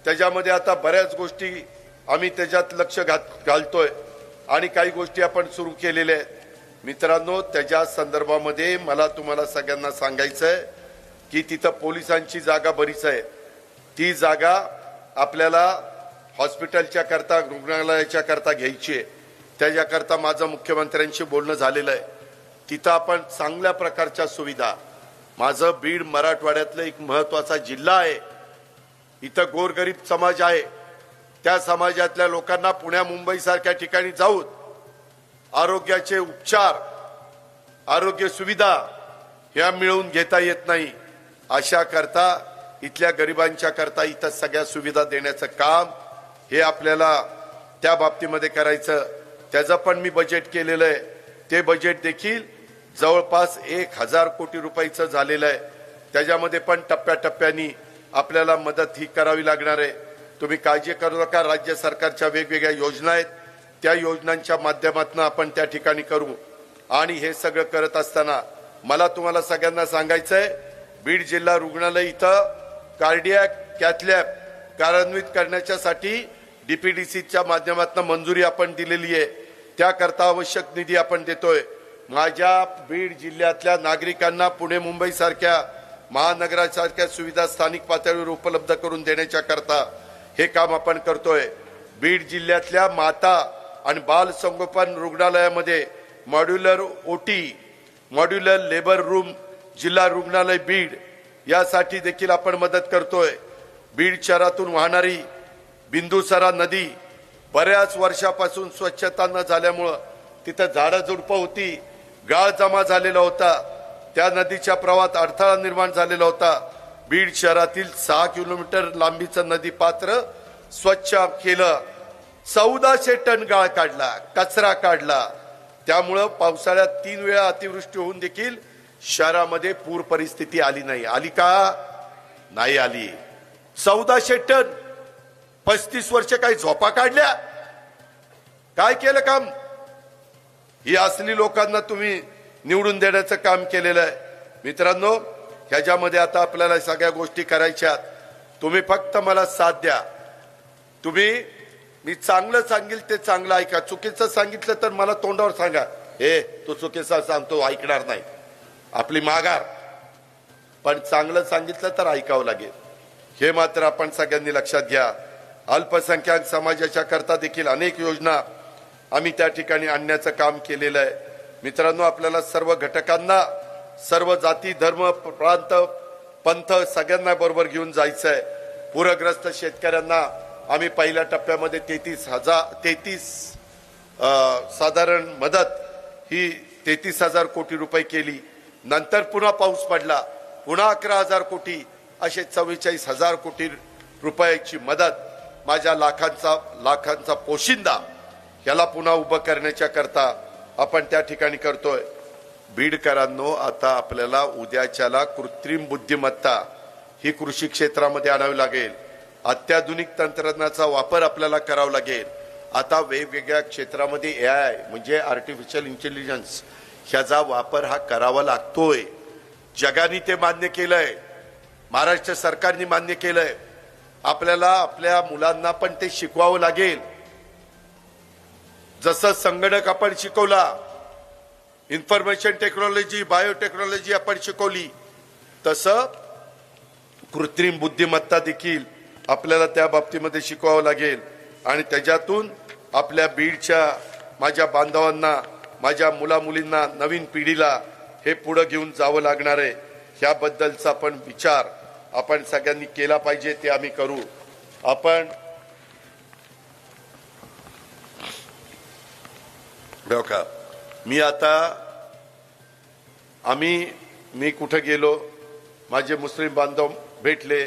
त्याच्यामध्ये आता बऱ्याच गोष्टी आम्ही त्याच्यात लक्ष घालतोय आणि काही गोष्टी आपण सुरू केलेल्या आहेत. मित्रांनो, त्याच्या संदर्भामध्ये मला तुम्हाला सगळ्यांना सांगायचं आहे की तिथं पोलिसांची जागा बरीच आहे. ती जागा आपल्याला हॉस्पिटलच्या करता, रुग्णालयाच्या करता घ्यायची आहे. त्याच्याकरता माझं मुख्यमंत्र्यांशी बोलणं झालेलं आहे. तिथं आपण चांगल्या प्रकारच्या सुविधा, माझं बीड मराठवाड्यातलं एक महत्वाचा जिल्हा आहे. इथं गोरगरीब समाज आहे. त्या समाजातल्या लोकांना पुण्या मुंबई सारख्या ठिकाणी जाऊन आरोग्याचे उपचार, आरोग्य सुविधा ह्या मिळवून घेता येत नाही. अशा करता इथल्या गरिबांच्या करता इथं सगळ्या सुविधा देण्याचं काम हे आपल्याला त्या बाबतीमध्ये करायचं. त्याचं पण मी बजेट केलेलं आहे. ते बजेट देखील जवळपास 1,000 कोटी रुपयाचं झालेलं आहे. त्याच्यामध्ये पण टप्प्याटप्प्यानी आपल्याला मदत ही करावी लागणार आहे. तुम्ही काळजी करू नका. राज्य सरकारच्या वेगवेगळ्या योजना आहेत, त्या योजनांच्या माध्यमातून आपण त्या ठिकाणी करू. आणि हे सगळं करत असताना मला तुम्हाला सगळ्यांना सांगायचं आहे, बीड जिल्हा रुग्णालय इथं कार्डियाक कॅथलॅब कार्यान्वित करण्याच्यासाठी डीपीडीसीच्या माध्यमातून मंजुरी आपण दिलेली आहे. त्याकरता आवश्यक निधी आपण देतोय. माझ्या बीड जिल्ह्यातल्या नागरिकांना पुणे मुंबई सारख्या महानगरासारख्या सुविधा स्थानिक पातळीवर उपलब्ध करून देण्याच्या करता हे काम आपण करतोय. बीड जिल्ह्यातल्या माता आणि बाल संगोपन रुग्णालयामध्ये मॉड्युलर ओटी, मॉड्युलर लेबर रूम, जिल्हा रुग्णालय बीड यासाठी देखील आपण मदत करतोय. बीड शहरातून वाहणारी बिंदुसरा नदी बऱ्याच वर्षापासून स्वच्छता न झाल्यामुळं तिथं झाडं झुडपं होती, गाळ जमा झालेला होता. त्या नदीच्या प्रवाहात अडथळा निर्माण झालेला होता. बीड शहरातील 6 किलोमीटर लांबीचं नदी पात्र स्वच्छ केलं. 1400 टन गाळ काढला, कचरा काढला. त्यामुळं पावसाळ्यात 3 वेळा अतिवृष्टी होऊन देखील शहरामध्ये पूर परिस्थिती आली नाही. आली का? नाही आली. 1400 टन 35 वर्ष काही झोपा काढल्या? काय केलं काम? ही असली लोकांना तुम्ही निवडून देण्याचं काम केलेलं आहे. मित्रांनो, ह्याच्यामध्ये आता आपल्याला सगळ्या गोष्टी करायच्यात. तुम्ही फक्त मला साथ द्या. तुम्ही मी चांगलं सांगेल ते चांगलं ऐका, चुकीचं सांगितलं तर मला तोंडावर सांगा, हे तू चुकीचं सांगतो, ऐकणार नाही, आपली माघार. पण चांगलं सांगितलं तर ऐकावं लागेल. हे मात्र आपण सगळ्यांनी लक्षात घ्या. अल्पसंख्याक समाजाच्या करता देखील अनेक योजना आम्ही त्या ठिकाणी आणण्याचं काम केलेलं आहे. मित्रांनो, आपल्याला सर्व घटकांना, सर्व जाती, धर्म, प्रांत, पंथ सगळ्यांना बरोबर घेऊन जायचं आहे. पूरग्रस्त शेतकऱ्यांना आम्ही पहिल्या टप्प्यामध्ये 33 साधारण मदत ही 33,000 कोटी रुपये केली. नंतर पुन्हा पाऊस पडला, पुन्हा 11,000 कोटी, असे 44,000 कोटी रुपयाची मदत माझ्या लाखांचा पोशिंदा याला पुन्हा उभं करण्याच्या करता आपण त्या ठिकाणी करतोय. बीडकरांनो, आता आपल्याला उद्याच्याला कृत्रिम बुद्धिमत्ता ही कृषी क्षेत्रामध्ये आणावी लागेल. अत्याधुनिक तंत्रज्ञानाचा वापर आपल्याला करावा लागेल. आता वेगवेगळ्या क्षेत्रामध्ये AI म्हणजे आर्टिफिशियल इंटेलिजन्स ह्याचा वापर हा करावा लागतोय. जगाने ते मान्य केलंय, महाराष्ट्र सरकारने मान्य केलंय. आपल्याला आपल्या मुलांना पण ते शिकवावं लागेल. जसं संगणक आपण शिकवला, इन्फॉर्मेशन टेक्नॉलॉजी, बायोटेक्नॉलॉजी आपण शिकवली, तसं कृत्रिम बुद्धिमत्ता देखील आपल्याला त्या बाबतीमध्ये शिकवावं लागेल. आणि त्याच्यातून आपल्या बीडच्या माझ्या बांधवांना, माझ्या मुलामुलींना, नवीन पिढीला हे पुढे घेऊन जावं लागणार आहे. ह्याबद्दलचा पण विचार आपण सगळ्यांनी केला पाहिजे, ते आम्ही करू. आपण का मी आता मी कुठं गेलो, माझे मुस्लिम बांधव भेटले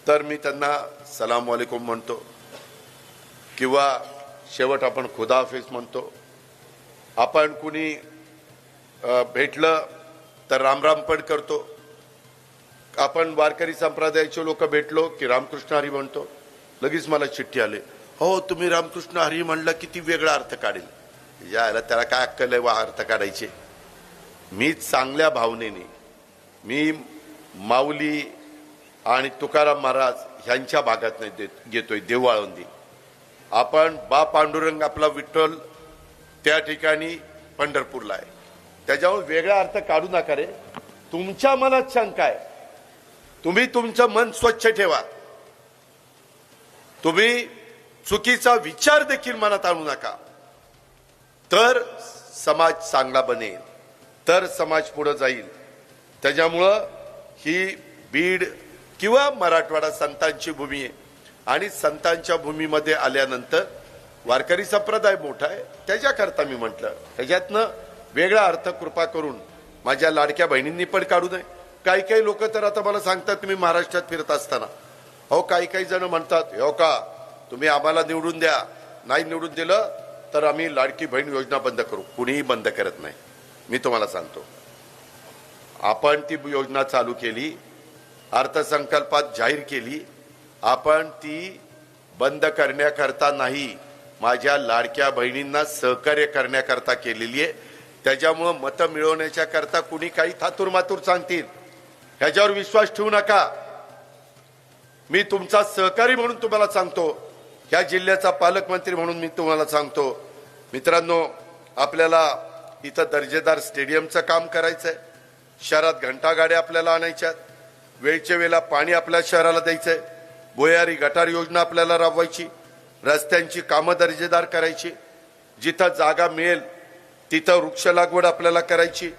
तर मी त्यांना सलाम वालेकुम म्हणतो, किंवा शेवट आपण खुदा हाफिज म्हणतो. आपण कुणी भेटलं तर रामराम पण करतो. आपण वारकरी संप्रदायाचे लोक भेटलो की रामकृष्ण हरी म्हणतो. लगेच मला चिठ्ठी आली, हो तुम्ही रामकृष्ण हरी म्हणलं किती वेगळा अर्थ काढेल. यायला त्याला काय अक्कल आहे अर्थ काढायचे. मी चांगल्या भावनेने मी माऊली आणि तुकाराम महाराज ह्यांच्या भागात नाही घेतोय, देवआळंदी. आपण बा पांडुरंग आपला विठ्ठल त्या ठिकाणी पंढरपूरला आहे. त्याच्यावर वेगळा अर्थ काढू नका रे. तुमच्या मनात शंका आहे, तुम्ही तुमचं मन स्वच्छ ठेवा. तुम्ही चुकीचा विचार देखील मनात आणू नका. तर समाज चांगला बनेल, तर समाज पुढे जाईल. त्याच्यामुळं ही बीड किंवा मराठवाडा संतांची भूमी आहे. आणि संतांच्या भूमीमध्ये आल्यानंतर वारकरी संप्रदाय मोठा आहे, त्याच्याकरता मी म्हटलं त्याच्यातनं वेगळा अर्थ कृपा करून माझ्या लाडक्या बहिणींनी पण काढू नये. काही काही लोक तर आता मला सांगतात, तुम्ही महाराष्ट्रात फिरत असताना, हो काही जण म्हणतात, हो का तुम्ही आम्हाला निवडून द्या, नाही निवडून दिलं तर आम्ही लाडकी बहीण योजना बंद करू. कुणीही बंद करत नाही. मी तुम्हाला सांगतो, आपण ती योजना चालू केली, अर्थसंकल्पात जाहीर केली. आपण ती बंद करण्याकरता नाही, माझ्या लाडक्या बहिणींना सहकार्य करण्याकरता केलेली आहे. त्याच्यामुळं मतं मिळवण्याच्या करता कुणी काही थातूरमातूर सांगतील ह्याच्यावर विश्वास ठेवू नका. मी तुमचा सहकारी म्हणून तुम्हाला सांगतो, ह्या जिल्ह्याचा पालकमंत्री म्हणून मी तुम्हाला सांगतो. मित्रांनो, आपल्याला इथं दर्जेदार स्टेडियमचं काम करायचंय. शहरात घंटागाड्या आपल्याला आणायच्यात. वेळच्या वेळेला पाणी आपल्या शहराला द्यायचंय. भुयारी गटार योजना आपल्याला राबवायची. रस्त्यांची कामं दर्जेदार करायची. जिथं जागा मिळेल तिथं वृक्ष लागवड आपल्याला करायची.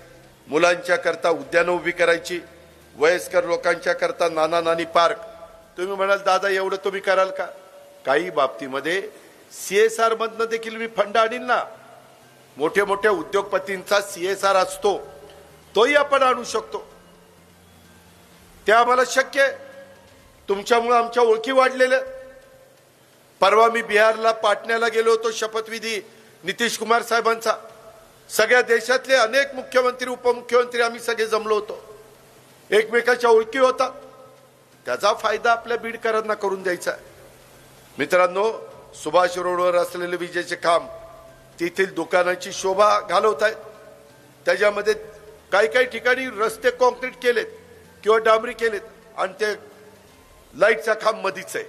मुलांच्या करता उद्यानं उभी करायची. वयस्कर लोकांच्या करता नाना नानी पार्क. तुम्ही म्हणाल दादा एवढं तुम्ही कराल का? काही बाबतीमध्ये CSR मधनं देखील मी फंड आणीन ना. मोठ्या मोठ्या उद्योगपतींचा CSR असतो, तोही आपण आणू शकतो. ते आम्हाला शक्य आहे. तुमच्यामुळे आमच्या ओळखी वाढलेल्या. परवा मी बिहारला पाटण्याला गेलो होतो, शपथविधी नितीश कुमार साहेबांचा. सगळ्या देशातले अनेक मुख्यमंत्री, उपमुख्यमंत्री आम्ही सगळे जमलो होतो. एकमेकाच्या ओळखी होता. त्याचा फायदा आपल्या बीडकरांना करून द्यायचा आहे. मित्रांनो, सुभाष रोडवर असलेले विजेचे खांब तेथील दुकानाची शोभा घालवत आहेत. त्याच्यामध्ये काही ठिकाणी रस्ते कॉन्क्रीट केलेत किंवा डांबरी केलेत आणि ते लाईटचा खांब मधीच आहे.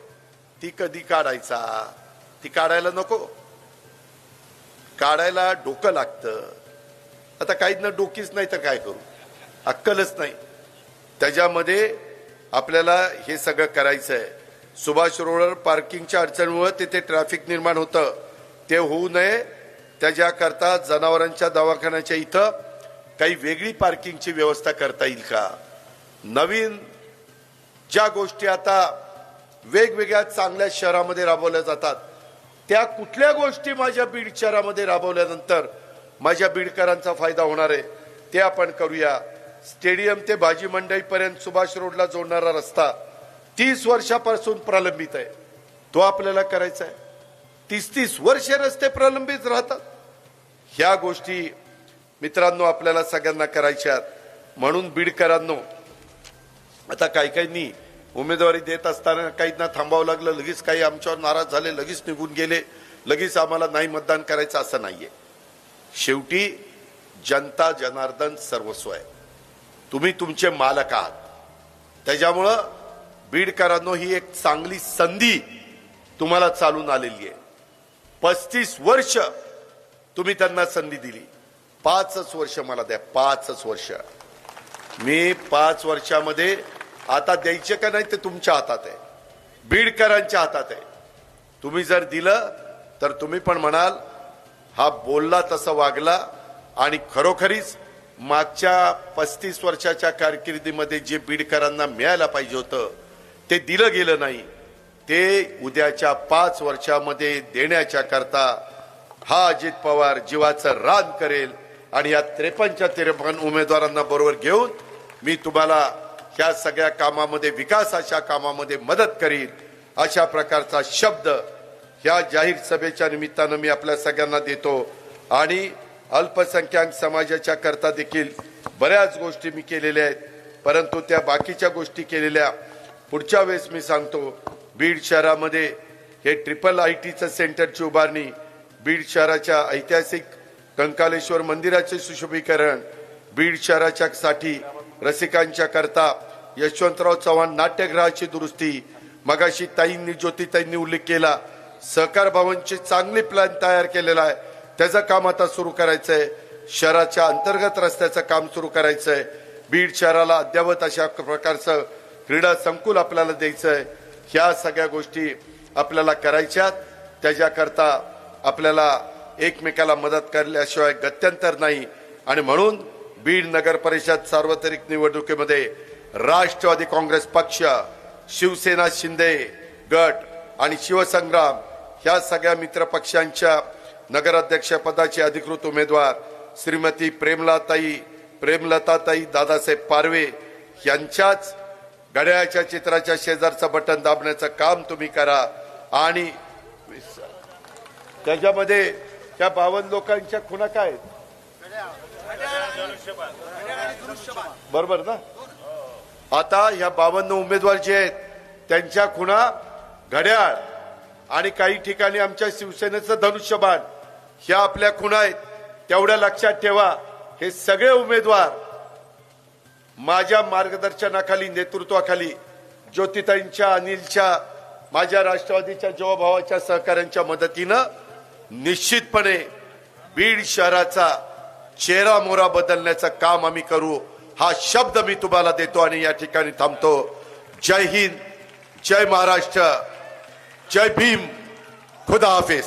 ती कधी काढायचा? ती काढायला नको. काढायला डोकं लागतं. आता काहींना डोकीच नाही तर काय करू, अक्कलच नाही. त्याच्यामध्ये आपल्याला हे सगळं करायचं आहे. सुभाष रोडवर पार्किंगच्या अडचणीमुळे तिथे ट्रॅफिक निर्माण होतं, ते होऊ नये त्याच्याकरता जनावरांच्या दवाखान्याच्या इथं काही वेगळी पार्किंगची व्यवस्था करता येईल का? नवीन ज्या गोष्टी आता वेगवेगळ्या चांगल्या शहरामध्ये राबवल्या जातात, त्या कुठल्या गोष्टी माझ्या बीड शहरामध्ये राबवल्यानंतर माझ्या बीडकरांचा फायदा होणार आहे ते आपण करूया. स्टेडियम ते भाजी मंडईपर्यंत सुभाष रोडला जोडणारा रस्ता 30 वर्षापासून प्रलंबित आहे, तो आपल्याला करायचा आहे. 30 वर्षे रस्ते प्रलंबित राहतात. ह्या गोष्टी मित्रांनो आपल्याला सगळ्यांना करायच्या. म्हणून बीडकरांनो, आता काहींनी उमेदवारी देत असताना काहींना थांबावं लागलं, लगेच काही आमच्यावर नाराज झाले, लगेच निघून गेले, लगेच आम्हाला नाही मतदान करायचं असं नाहीये. शेवटी जनता जनार्दन सर्वस्व आहे. तुम्ही तुमचे मालक आहात. त्याच्यामुळं बीडकरांनो, ही एक चांगली संधी तुम्हाला चालून आलेली आहे. 35 वर्ष तुम्ही त्यांना संधी दिली. 5च वर्ष मला द्या, 5च वर्ष. मी 5 वर्षामध्ये आता द्यायचे का नाही ते तुमच्या हातात आहे, बीडकरांच्या हातात आहे. तुम्ही जर दिलं तर तुम्ही पण म्हणाल हा बोलला तसा वागला, आणि खरोखरीच मागच्या 35 वर्षाच्या कारकिर्दीमध्ये जे बीडकरांना मिळायला पाहिजे होतं ते दिलं गेलं नाही, ते उद्याच्या 5 वर्षामध्ये देण्याच्या करता हा अजित पवार जीवाचं रान करेल. आणि या 53 उमेदवारांना बरोबर घेऊन मी तुम्हाला ह्या सगळ्या कामामध्ये, विकासाच्या कामामध्ये मदत करीन, अशा प्रकारचा शब्द ह्या जाहीर सभेच्या निमित्तानं मी आपल्या सगळ्यांना देतो. आणि अल्पसंख्याक समाजाच्या करता देखील बऱ्याच गोष्टी मी केलेल्या आहेत, परंतु त्या बाकीच्या गोष्टी केलेल्या पुढच्या वेळेस मी सांगतो. बीड शहरामध्ये हे IIITचं सेंटरची उभारणी, बीड शहराच्या ऐतिहासिक कंकालेश्वर मंदिराचे सुशोभीकरण, बीड शहराच्या साठी रसिकांच्या करता यशवंतराव चव्हाण नाट्यगृहाची दुरुस्ती, मगाशी ज्योतिताईंनी उल्लेख केला, सहकार भवनचे चांगले प्लॅन तयार केलेला आहे, त्याचं काम आता सुरू करायचंय. शहराच्या अंतर्गत रस्त्याचं काम सुरू करायचंय. बीड शहराला अद्यावत अशा प्रकारचं क्रीडा संकुल आपल्याला द्यायचंय. ह्या सगळ्या गोष्टी आपल्याला करायच्यात. त्याच्याकरता आपल्याला एकमेकाला मदत करल्याशिवाय गत्यंतर नाही. आणि म्हणून बीड नगर परिषद सार्वत्रिक निवडणुकीमध्ये राष्ट्रवादी काँग्रेस पक्ष, शिवसेना शिंदे गट आणि शिवसंग्राम ह्या सगळ्या मित्र पक्षांच्या नगराध्यक्षपदाचे अधिकृत उमेदवार श्रीमती प्रेमलताताई दादासाहेब पारवे यांच्याच घड्याळाच्या चित्राच्या शेजारचं बटन दाबण्याचं काम तुम्ही करा. आणि त्याच्यामध्ये त्या 52 लोकांच्या खुणा काय आहेत? बरोबर ना? आता ह्या 52 उमेदवार जे आहेत त्यांच्या खुणा घड्याळ आणि काही ठिकाणी आमच्या शिवसेनेचं धनुष्यबाण ह्या आपल्या खुणा आहेत. तेवढ्या लक्षात ठेवा. हे सगळे उमेदवार माझ्या मार्गदर्शनाखाली, नेतृत्वाखाली, ज्योतिताईंच्या, अनिलच्या, माझ्या राष्ट्रवादीच्या जीवाभावाच्या सहकाऱ्यांच्या मदतीनं निश्चितपणे बीड शहराचा चेहरा मोहरा बदलण्याचं काम आम्ही करू, हा शब्द मी तुम्हाला देतो. आणि या ठिकाणी थांबतो. जय हिंद, जय महाराष्ट्र, जय भीम, खुदा हाफिज.